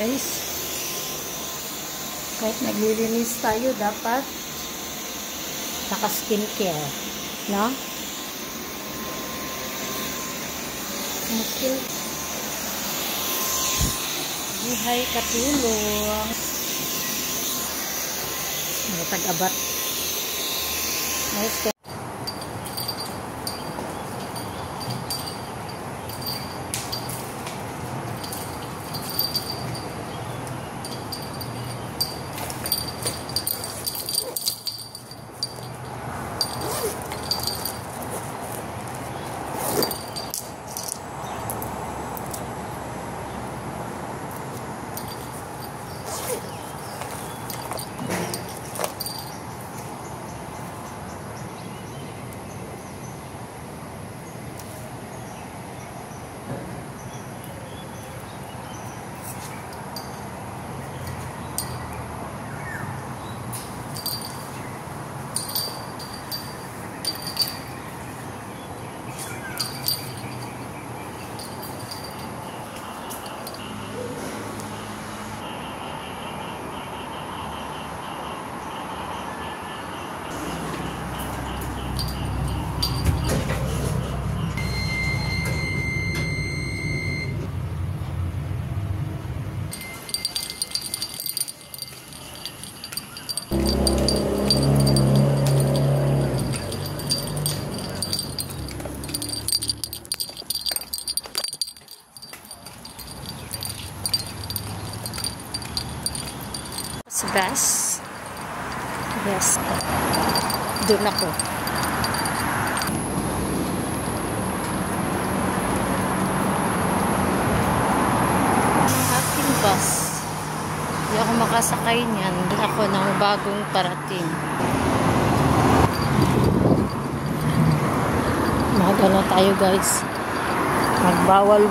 Guys, kahit naglilinis tayo, dapat naka-skincare, no? Okay. Buhay katulong. May tag-abat. Nice. Best. Yes. Doon ako. Aking bus. Hindi ako makasakay niyan. Doon ako ng bagong parating. Maga na tayo, guys. Magbawal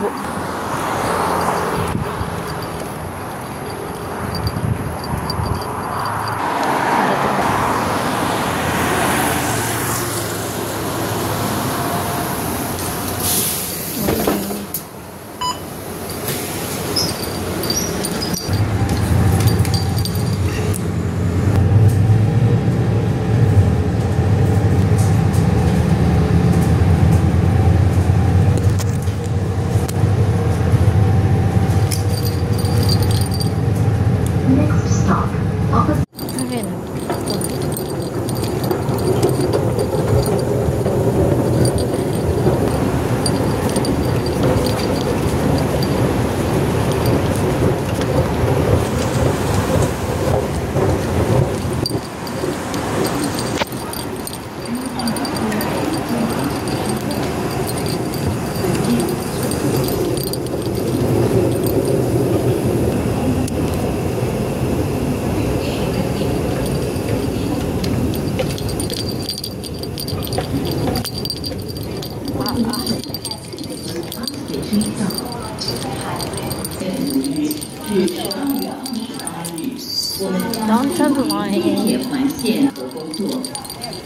Downtown Line 地铁环线和工作。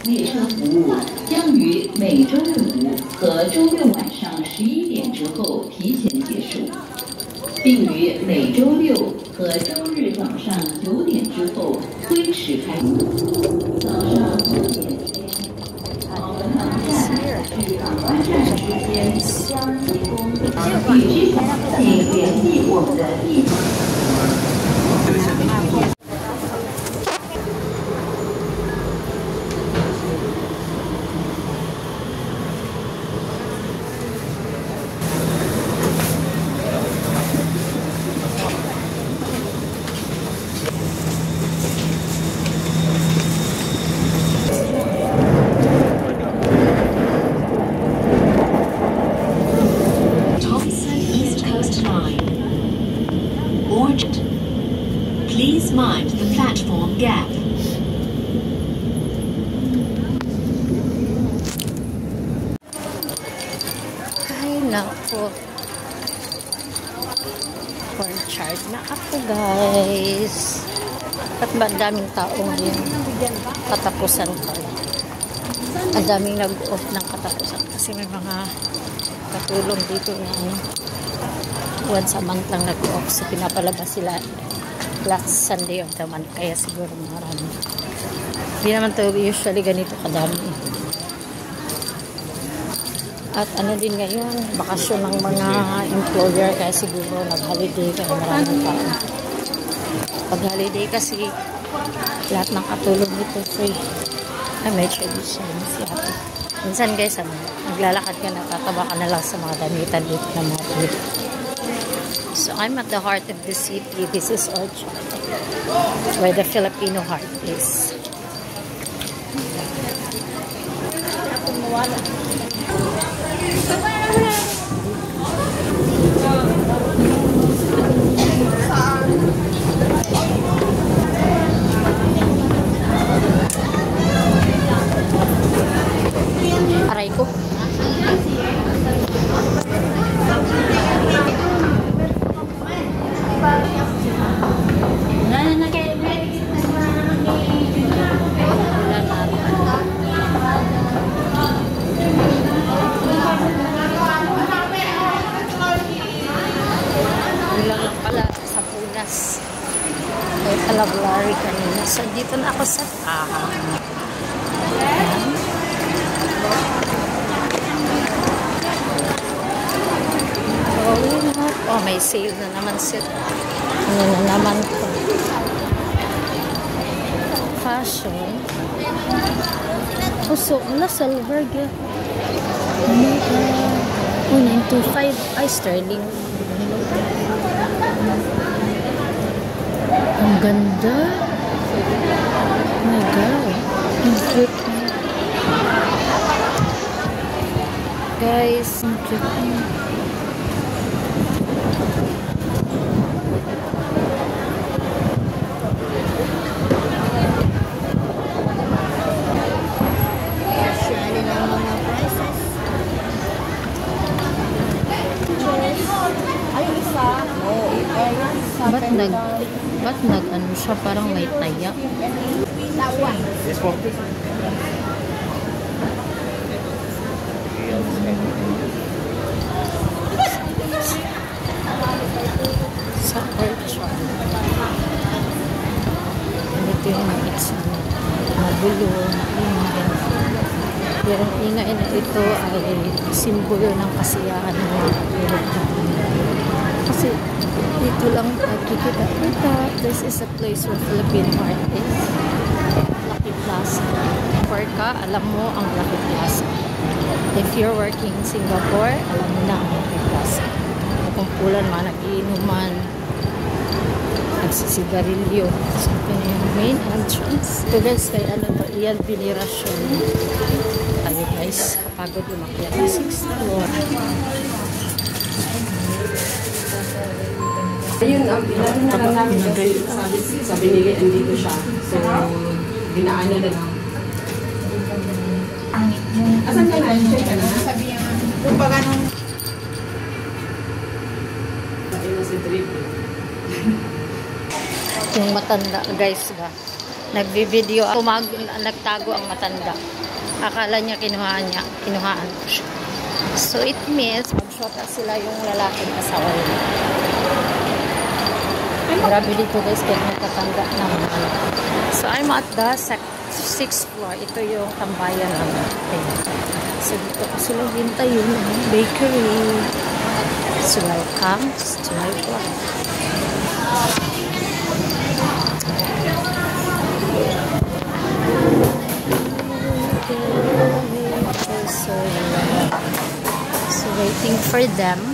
列车服务将于每周日5和周六晚上11点之后提前结束，并于每周六和周日早上9点之后推迟开通。早上9点前，好文塘站至港湾站之间将提供必须请联系我们的地址。Please mind the platform gap. Ay, nako. For charge na ako, guys. At ba daming tao ngayon? Katapusan ko. Ang daming nag-off ng katapusan kasi may mga katulong dito na once a month lang nag-off. So, pinapalabas sila last Sunday of the month. Kaya siguro marami. Hindi naman to usually ganito kadami. At ano din ngayon, bakasyon ng mga employer. Kaya siguro nag-holiday. Kaya maraming tao. Pag-holiday kasi lahat ng katulog nito free. Ay, may tradition si ate. Minsan guys, naglalakad ka, natataba ka na lang sa mga damitan dito na mga dito. So, I'm at the heart of the city. This is Orchard, where the Filipino heart is. Aray ko. Lang pala sa Punas. May Calablari kanina. So, dito na ako sa Taha. Oh, may sale na naman sila. Ano na naman to? Fashion. Oh, so, silver ga. Oh my God. Oh, 925. Ay, sterling. Ang ganda. Oh my God. Ang cute. Guys, ang cute. Ba't nag-ano siya? Parang may taya. Yes po. Sa Orchard. Ito yung exam. Magulo, maingay. Pero ang ingay na ito ay simbolo ng kasiyahan ng mga katulog. Kasi dito lang nakikita. This is a place where Filipino art is. Lucky Plaza. For ka, alam mo ang Lucky Plaza. If you're working in Singapore, alam mo na ang Lucky Plaza. Kumpulan, mga nagiinuman, nagsisigarilyo. So, ito yung main entrance. Ito guys, kay ano to, Ian Veneracion. Tayo guys, kapagod umakyat ng 6th floor. Ayun, ang pinag namin kasi sabi nila andito siya. So, dinaan na lang. Asan ka na? Check ka na? Sabi niya, kung pa ganun. Sabi na si Trip. Yung matanda, guys ba? Nagbi-video ako, nagtago ang matanda. Akala niya kinuhaan ko siya. So, it means, mag-shota sila yung lalaking asawa nila. Grabe dito guys, kaya nagtatanda naman. So, I'm at the 6th floor. Ito yung tambayan namin. So, dito ko sila hintayin ng bakery. So, welcome to my vlog. So, waiting for them.